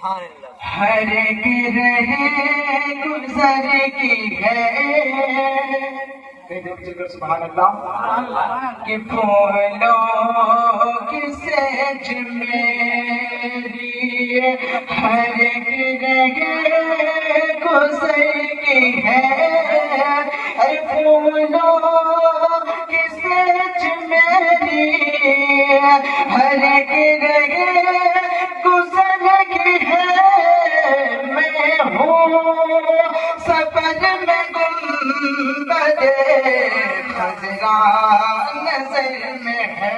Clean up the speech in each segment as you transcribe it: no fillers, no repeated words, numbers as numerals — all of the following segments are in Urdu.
ہر گرہ گزر کی ہے سبحان اللہ کہ پھولوں کی سیج میری ہر گرہ گزر کی ہے پھولوں کی سیج میری ہر گرہ گزر کی ہے میں ہوں سفر میں گنبد خضرا نظر میں ہے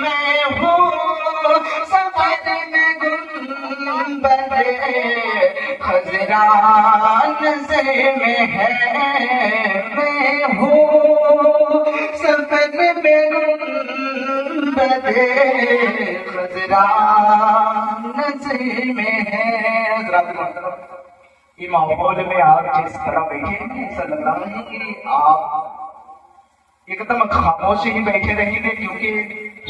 میں ہوں سفر میں گنبد خضرا نظر میں ہے میں ہوں سفر میں گنبد خضرا نظر میں ہے۔ یہ ماحول میں آپ جس طرح بیٹھے ہیں ایسا لگ رہا ہے کہ آپ ایک دم خاموش ہی بیٹھے رہیں گے، کیونکہ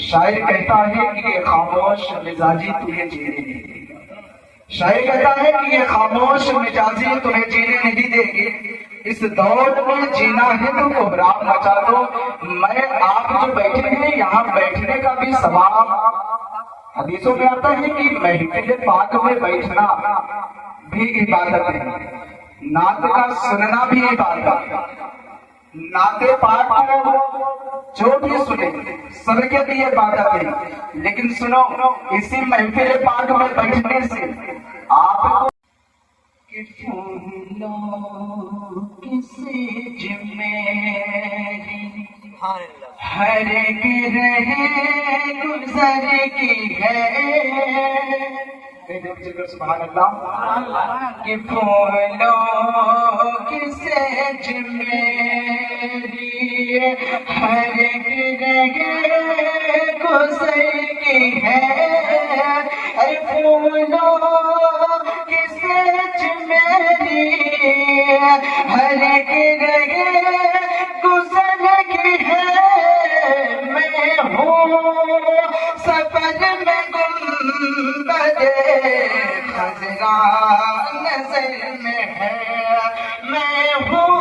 شاعر کہتا ہے کہ یہ خاموش مزاجی تمہیں جینے نہیں دے گی۔ شاعر کہتا ہے کہ یہ خاموش مزاجی تمہیں جینے نہیں دے گی، اس دور میں جینا ہے تو کوحرام مچا دو۔ میں آپ جو بیٹھے ہیں یہاں بیٹھنے کا بھی ثواب حدیثوں میں آتا ہے کہ محفل پاک میں بیٹھنا بھی عبادت ہے، نعت کا سننا بھی عبادت ہے، نعت پاک جو بھی سنے سب کے بھی عبادت ہے۔ لیکن سنو، اسی محفل پاک میں بیٹھنے سے آپ کو کہ پھولوں کی سیج میری ہر گرہ گزر کی ہے سبحان اللہ کہ پھولوں کی سیج میری ہر گرہ گزر کی ہے پھولوں کی سیج میری ہر گرہ گزر کی ہے میں ہوں سفر میں گنبد خضرا نظر میں ہے میں ہوں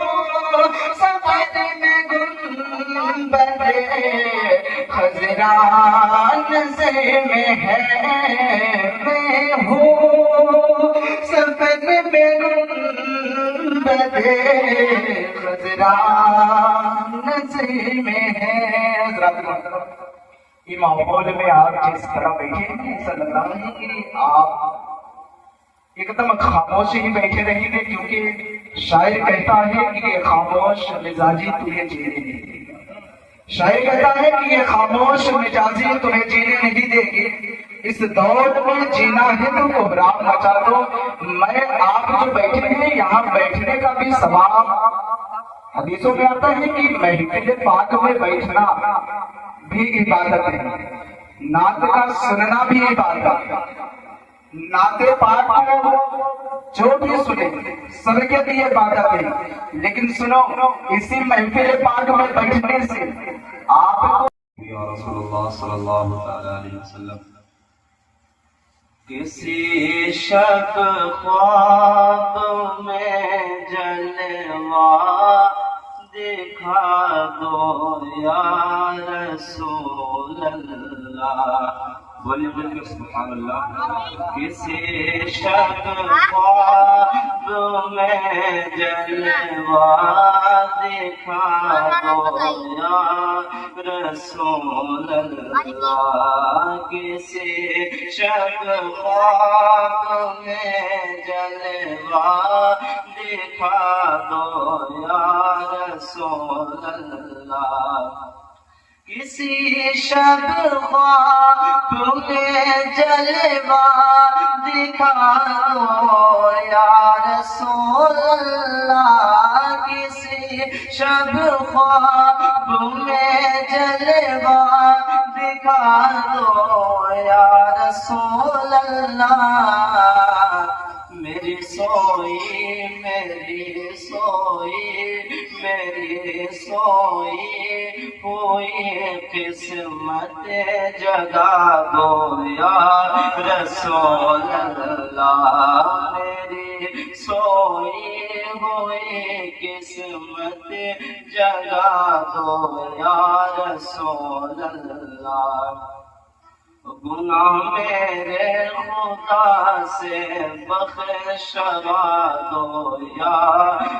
سفر میں گنبد خضرا نظر میں ہے میں ہوں سفر میں گنبد خضرا نظر میں ہے۔ یہ ماحول میں آپ جس طرح بیٹھے ہیں ایسا لگ رہا ہے کہ آپ ایک دم خاموش ہی بیٹھے رہیں گے، کیونکہ شاعر کہتا ہے کہ یہ خاموش مزاجی تمہیں جینے نہیں دے گی۔ شاعر کہتا ہے کہ یہ خاموش مزاجی تمہیں جینے نہیں دے گی، اس دور میں جینا ہے تو کوحرام مچا دو۔ میں آپ جو بیٹھے ہیں یہاں بیٹھنے کا بھی ثواب حدیثوں میں آتا ہے کہ محفل پاک میں بیٹھنا بھی عبادت ہے، نعت کا سننا بھی عبادت ہے، نعت پاک جو بھی سنے سب کے بھی عبادت ہے۔ لیکن سنو، اسی محفل پاک میں بیٹھنے سے آپ کو یا رسول اللہ صلی اللہ علیہ وسلم کسی شب خواب میں جلوہ دکھا دو یا رسول اللہ، بولیے بولیے سبحان اللہ۔ کسی شب خواب میں جلوہ دکھا دو یا رسول اللہ، کسی شب خواب میں جلوہ دکھا دو یا رسول اللہ، کسی شب خواب میں جلوہ دکھا دو یا رسول اللہ، کسی شب خواب میں جلوہ دکھا دو یا رسول اللہ، میری سوئی میری سوئی میری سوئی کوئی قسمت جگا دو یا رسول اللہ، میری سوئی ہوئی قسمت جگا دو یا رسول اللہ۔ گناہ میرے خدا سے بخشوا دو یا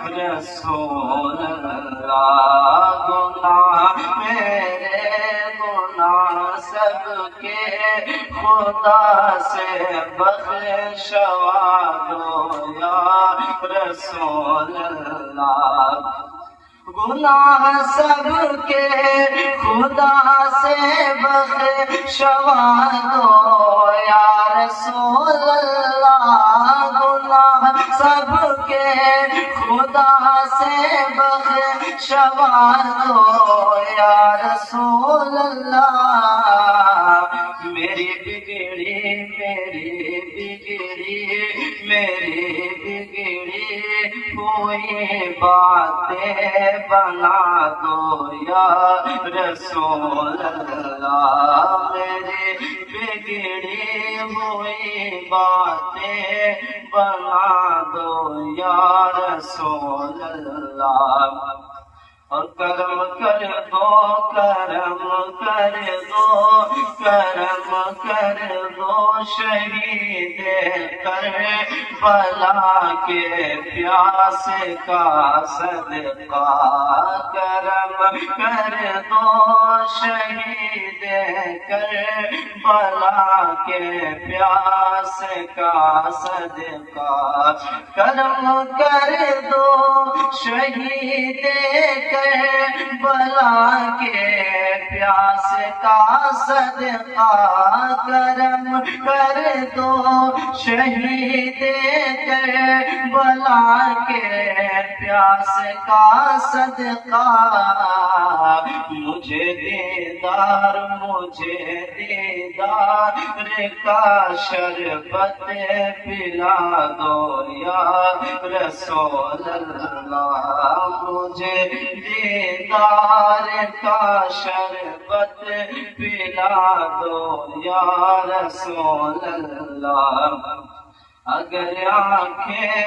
رسول اللہ، گناہ میرے گناہ سب کے خدا سے بخشوا دو یا رسول اللہ۔ گناہ سب کے خدا سے بخشوا دو یا رسول اللہ، گناہ سب کے خدا سے بخشوا دو یا رسول اللہ۔ میری بگڑی میری بگڑی میری بگڑی کوئی باتیں بنا دو یا رسول اللہ، میری بگڑی ہوئی باتیں بنا دو یا رسول اللہ۔ اور کرم کر دو کرم کر دو کرم کر دو شہید کربلا کے پیاس کا صدقہ، کرم کر دو شہید کربلا کے پیاس کا صدقہ، کرم کر دو شہید کربلا کے پیاس کا صدقہ، کرم کر دو شہید کربلا کے پیاس کا صدقہ۔ مجھے دیدار کا شربت پلا دو یا رسول اللہ، مجھے دیدار کا شربت پلا دو یا رسول اللہ۔ اگر آنکھیں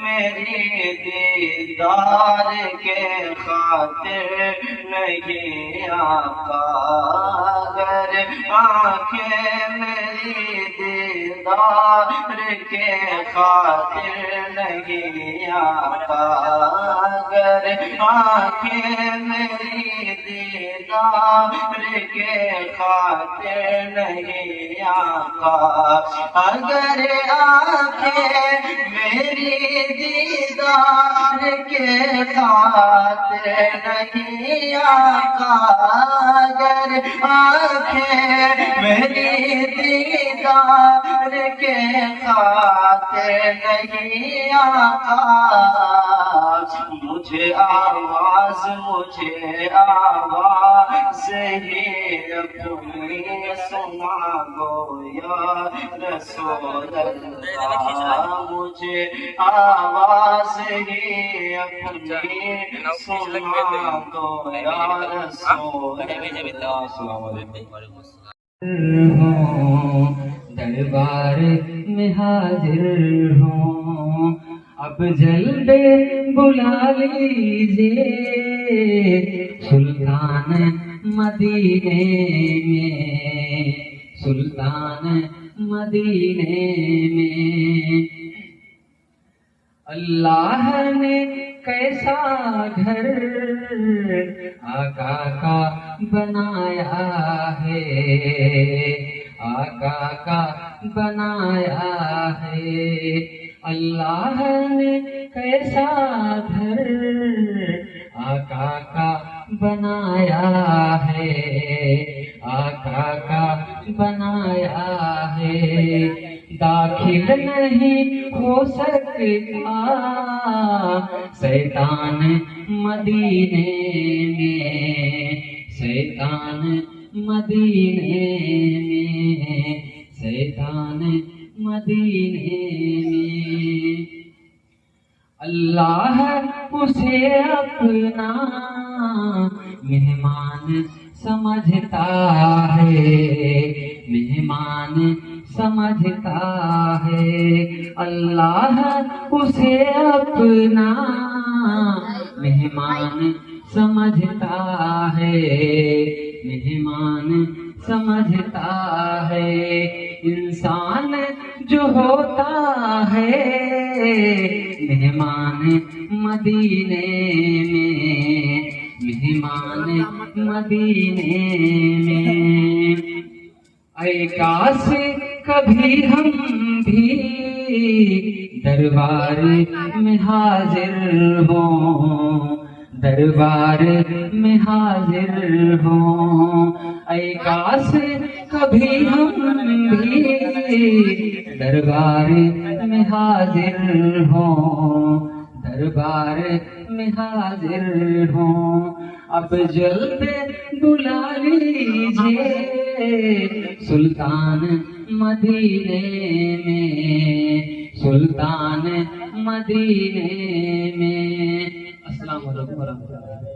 میری دیدار کے خاطر نہیں آقا، اگر آنکھیں میری دیدار کے خاطر نہیں آقا، اگر آنکھیں میری دیدار کے خاطر نہیں آقا، اگر آنکھیں میری دیدار کے خاطر نہیں آقا، اگر آنکھیں میری دیدار کے خاطر نہیں آقا، مجھے آواز ہی اپنی سنا دو یا رسول اللہ، مجھے آواز ہی اپنی سنا دو یا رسول اللہ۔ السلام علیکم۔ دربار میں حاضر ہوں، اب جلدی بلا لیجیے سلطان مدینے میں، سلطان مدینے میں۔ اللہ نے کیسا گھر آقا کا بنایا ہے، آقا کا بنایا ہے۔ اللہ نے کیسا گھر آقا کا بنایا ہے، آقا کا بنایا ہے۔ داخل نہیں ہو سکتا شیطان مدینے میں، شیطان مدینے میں، شیطان مدینے میں۔ اللہ اسے اپنا مہمان سمجھتا ہے، مہمان سمجھتا ہے، اللہ اسے اپنا مہمان سمجھتا ہے، مہمان سمجھتا ہے۔ انسان جو ہوتا ہے مہمان مدینے میں، مہمان مدینے میں۔ اے کاش کبھی ہم بھی دربار میں حاضر ہوں، دربار میں حاضر ہوں۔ اے کاش کبھی ہم بھی دربار میں حاضر ہوں، دربار میں حاضر ہوں۔ اب جلد بلا لیجیے سلطان مدینے میں، سلطان مدینے میں۔ السلام علیکم ورحمۃ اللہ۔